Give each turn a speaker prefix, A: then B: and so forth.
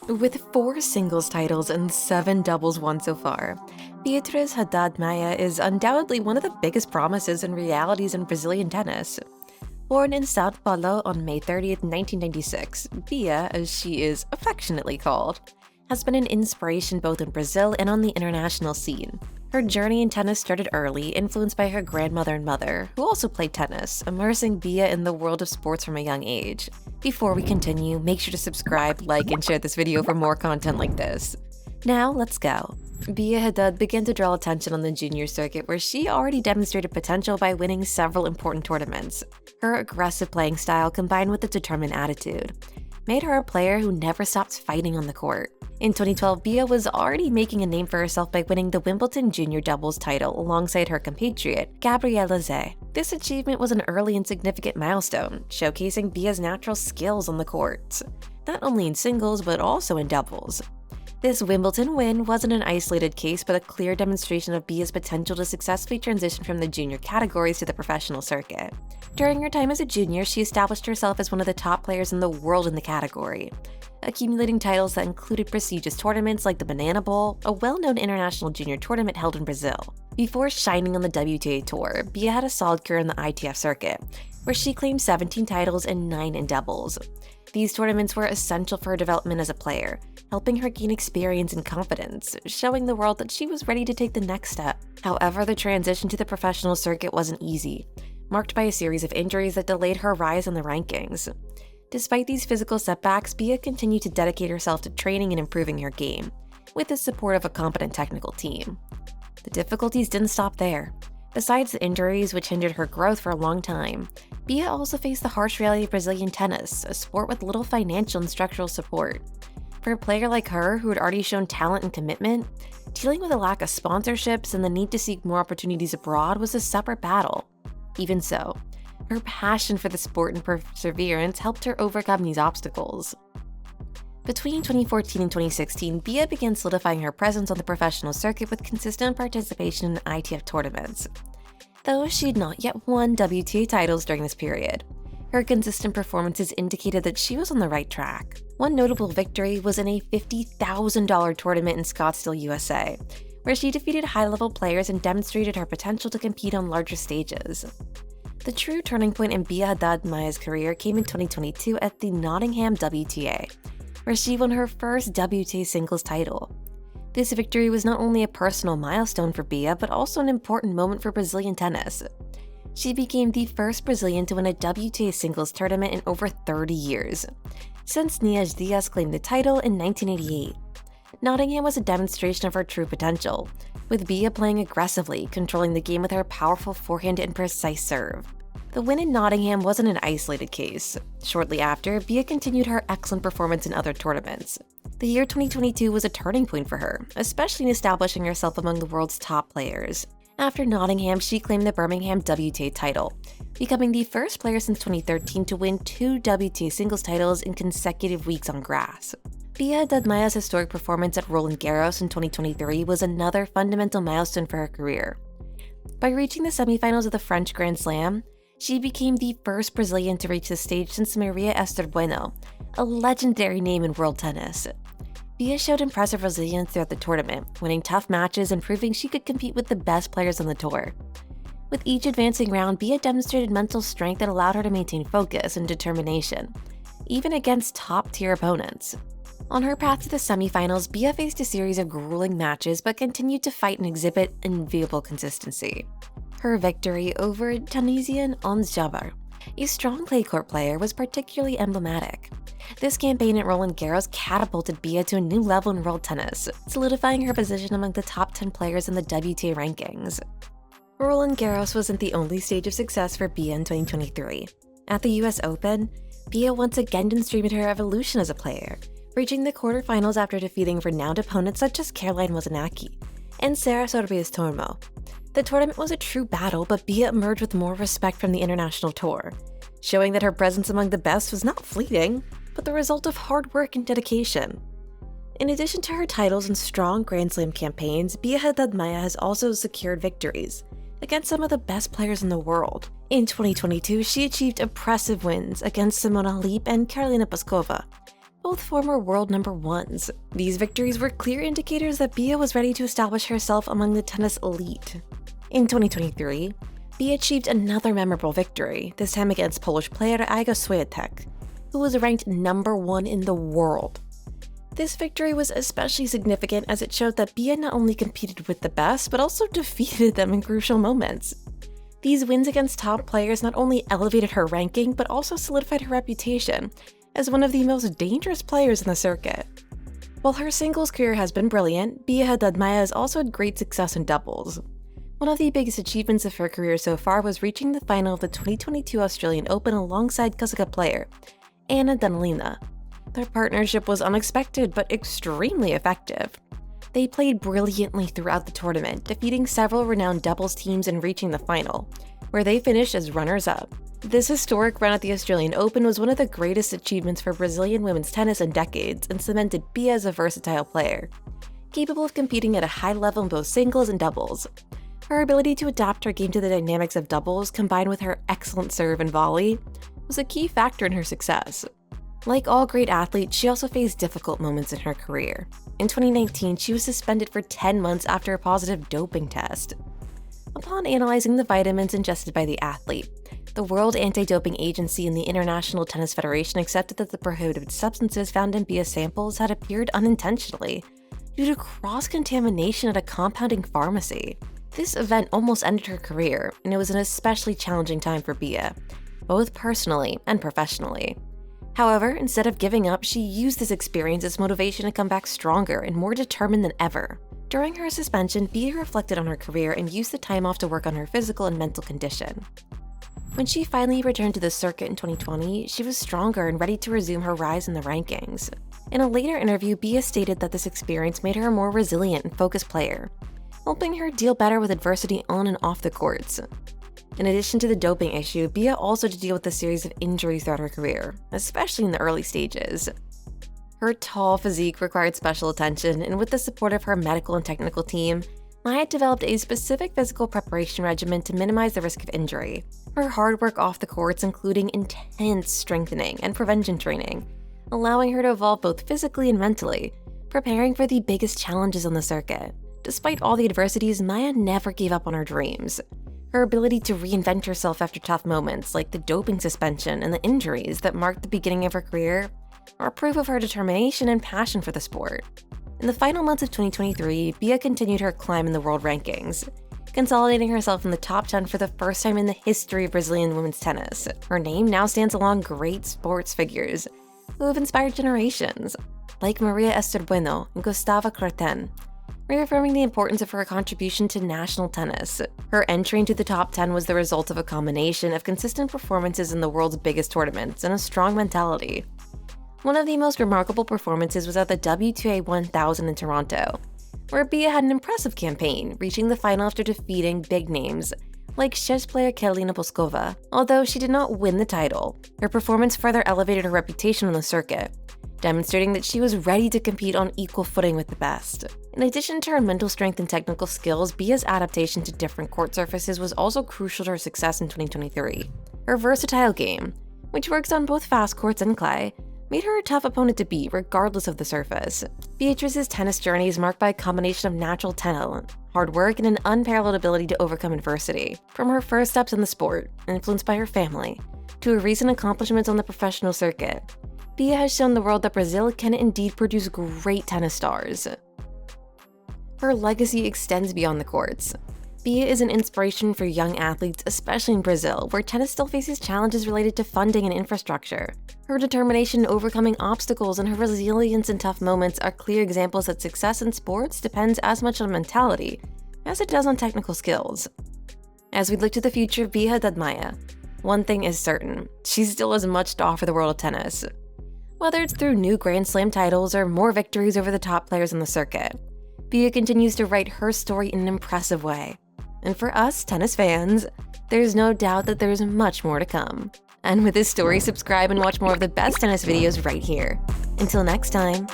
A: With 4 singles titles and 7 doubles won so far, Beatriz Haddad Maia is undoubtedly one of the biggest promises and realities in Brazilian tennis. Born in Sao Paulo on May 30th, 1996, Bia, as she is affectionately called, has been an inspiration both in Brazil and on the international scene. Her journey in tennis started early, influenced by her grandmother and mother, who also played tennis, immersing Bia in the world of sports from a young age. Before we continue, make sure to subscribe, like, and share this video for more content like this. Now, let's go. Bia Haddad began to draw attention on the junior circuit, where she already demonstrated potential by winning several important tournaments. Her aggressive playing style, combined with a determined attitude, made her a player who never stopped fighting on the court. In 2012, Bia was already making a name for herself by winning the Wimbledon junior doubles title alongside her compatriot, Gabriela Zé. This achievement was an early and significant milestone, showcasing Bia's natural skills on the courts, not only in singles but also in doubles. This Wimbledon win wasn't an isolated case, but a clear demonstration of Bia's potential to successfully transition from the junior categories to the professional circuit. During her time as a junior, she established herself as one of the top players in the world in the category, accumulating titles that included prestigious tournaments like the Banana Bowl, a well-known international junior tournament held in Brazil. Before shining on the WTA Tour, Bia had a solid career in the ITF circuit, where she claimed 17 titles and 9 in doubles. These tournaments were essential for her development as a player, helping her gain experience and confidence, showing the world that she was ready to take the next step. However, the transition to the professional circuit wasn't easy, marked by a series of injuries that delayed her rise in the rankings. Despite these physical setbacks, Bia continued to dedicate herself to training and improving her game, with the support of a competent technical team. The difficulties didn't stop there. Besides the injuries, which hindered her growth for a long time, Bia also faced the harsh reality of Brazilian tennis, a sport with little financial and structural support. For a player like her, who had already shown talent and commitment, dealing with a lack of sponsorships and the need to seek more opportunities abroad was a separate battle. Even so, her passion for the sport and perseverance helped her overcome these obstacles. Between 2014 and 2016, Bia began solidifying her presence on the professional circuit with consistent participation in ITF tournaments. Though she had not yet won WTA titles during this period, her consistent performances indicated that she was on the right track. One notable victory was in a $50,000 tournament in Scottsdale, USA, where she defeated high-level players and demonstrated her potential to compete on larger stages. The true turning point in Bia Haddad Maia's career came in 2022 at the Nottingham WTA, where she won her first WTA singles title. This victory was not only a personal milestone for Bia, but also an important moment for Brazilian tennis. She became the first Brazilian to win a WTA singles tournament in over 30 years, since Nias Diaz claimed the title in 1988. Nottingham was a demonstration of her true potential, with Bia playing aggressively, controlling the game with her powerful forehand and precise serve. The win in Nottingham wasn't an isolated case. Shortly after, Bia continued her excellent performance in other tournaments. The year 2022 was a turning point for her, especially in establishing herself among the world's top players. After Nottingham, she claimed the Birmingham WTA title, becoming the first player since 2013 to win 2 WTA singles titles in consecutive weeks on grass. Bia Haddad Maia's historic performance at Roland Garros in 2023 was another fundamental milestone for her career. By reaching the semifinals of the French Grand Slam, she became the first Brazilian to reach the stage since Maria Esther Bueno, a legendary name in world tennis. Bia showed impressive resilience throughout the tournament, winning tough matches and proving she could compete with the best players on the tour. With each advancing round, Bia demonstrated mental strength that allowed her to maintain focus and determination, even against top-tier opponents. On her path to the semifinals, Bia faced a series of grueling matches but continued to fight and exhibit enviable consistency. Her victory over Tunisian Ons Jabeur, a strong clay court player, was particularly emblematic. This campaign at Roland Garros catapulted Bia to a new level in world tennis, solidifying her position among the top 10 players in the WTA rankings. Roland Garros wasn't the only stage of success for Bia in 2023. At the US Open, Bia once again demonstrated her evolution as a player, reaching the quarterfinals after defeating renowned opponents such as Caroline Wozniacki and Sara Sorribes Tormo. The tournament was a true battle, but Bia emerged with more respect from the international tour, showing that her presence among the best was not fleeting, but the result of hard work and dedication. In addition to her titles and strong Grand Slam campaigns, Bia Haddad Maia has also secured victories against some of the best players in the world. In 2022, she achieved impressive wins against Simona Halep and Karolina Pliskova, both former world number ones. These victories were clear indicators that Bia was ready to establish herself among the tennis elite. In 2023, Bia achieved another memorable victory, this time against Polish player Iga Swiatek, who was ranked number 1 in the world. This victory was especially significant as it showed that Bia not only competed with the best, but also defeated them in crucial moments. These wins against top players not only elevated her ranking, but also solidified her reputation as one of the most dangerous players in the circuit. While her singles career has been brilliant, Bia Haddad Maia has also had great success in doubles. One of the biggest achievements of her career so far was reaching the final of the 2022 Australian Open alongside Kazakhstan player Anna Danilina. Their partnership was unexpected but extremely effective. They played brilliantly throughout the tournament, defeating several renowned doubles teams and reaching the final, where they finished as runners-up. This historic run at the Australian Open was one of the greatest achievements for Brazilian women's tennis in decades and cemented Bia as a versatile player, capable of competing at a high level in both singles and doubles. Her ability to adapt her game to the dynamics of doubles, combined with her excellent serve and volley, was a key factor in her success. Like all great athletes, she also faced difficult moments in her career. In 2019, she was suspended for 10 months after a positive doping test. Upon analyzing the vitamins ingested by the athlete, the World Anti-Doping Agency and the International Tennis Federation accepted that the prohibited substances found in Bia's samples had appeared unintentionally due to cross-contamination at a compounding pharmacy. This event almost ended her career, and it was an especially challenging time for Bia, both personally and professionally. However, instead of giving up, she used this experience as motivation to come back stronger and more determined than ever. During her suspension, Bia reflected on her career and used the time off to work on her physical and mental condition. When she finally returned to the circuit in 2020, she was stronger and ready to resume her rise in the rankings. In a later interview, Bia stated that this experience made her a more resilient and focused player, helping her deal better with adversity on and off the courts. In addition to the doping issue, Bia also had to deal with a series of injuries throughout her career, especially in the early stages. Her tall physique required special attention, and with the support of her medical and technical team, Maia developed a specific physical preparation regimen to minimize the risk of injury. Her hard work off the courts, including intense strengthening and prevention training, allowing her to evolve both physically and mentally, preparing for the biggest challenges on the circuit. Despite all the adversities, Maia never gave up on her dreams. Her ability to reinvent herself after tough moments, like the doping suspension and the injuries that marked the beginning of her career, are proof of her determination and passion for the sport. In the final months of 2023, Bia continued her climb in the world rankings, consolidating herself in the top 10 for the first time in the history of Brazilian women's tennis. Her name now stands along great sports figures who have inspired generations, like Maria Esther Bueno and Gustavo Kuerten, reaffirming the importance of her contribution to national tennis. Her entry into the top 10 was the result of a combination of consistent performances in the world's biggest tournaments and a strong mentality. One of the most remarkable performances was at the WTA 1000 in Toronto, where Bia had an impressive campaign, reaching the final after defeating big names like chess player Karolina Pliskova. Although she did not win the title, her performance further elevated her reputation on the circuit, demonstrating that she was ready to compete on equal footing with the best. In addition to her mental strength and technical skills, Bia's adaptation to different court surfaces was also crucial to her success in 2023. Her versatile game, which works on both fast courts and clay, made her a tough opponent to beat regardless of the surface. Beatrice's tennis journey is marked by a combination of natural talent, hard work, and an unparalleled ability to overcome adversity. From her first steps in the sport, influenced by her family, to her recent accomplishments on the professional circuit, Bia has shown the world that Brazil can indeed produce great tennis stars. Her legacy extends beyond the courts. Bia is an inspiration for young athletes, especially in Brazil, where tennis still faces challenges related to funding and infrastructure. Her determination in overcoming obstacles and her resilience in tough moments are clear examples that success in sports depends as much on mentality as it does on technical skills. As we look to the future of Bia Haddad Maia, one thing is certain: she still has much to offer the world of tennis. Whether it's through new Grand Slam titles or more victories over the top players on the circuit, Bia continues to write her story in an impressive way. And for us tennis fans, there's no doubt that there's much more to come. And with this story, subscribe and watch more of the best tennis videos right here. Until next time.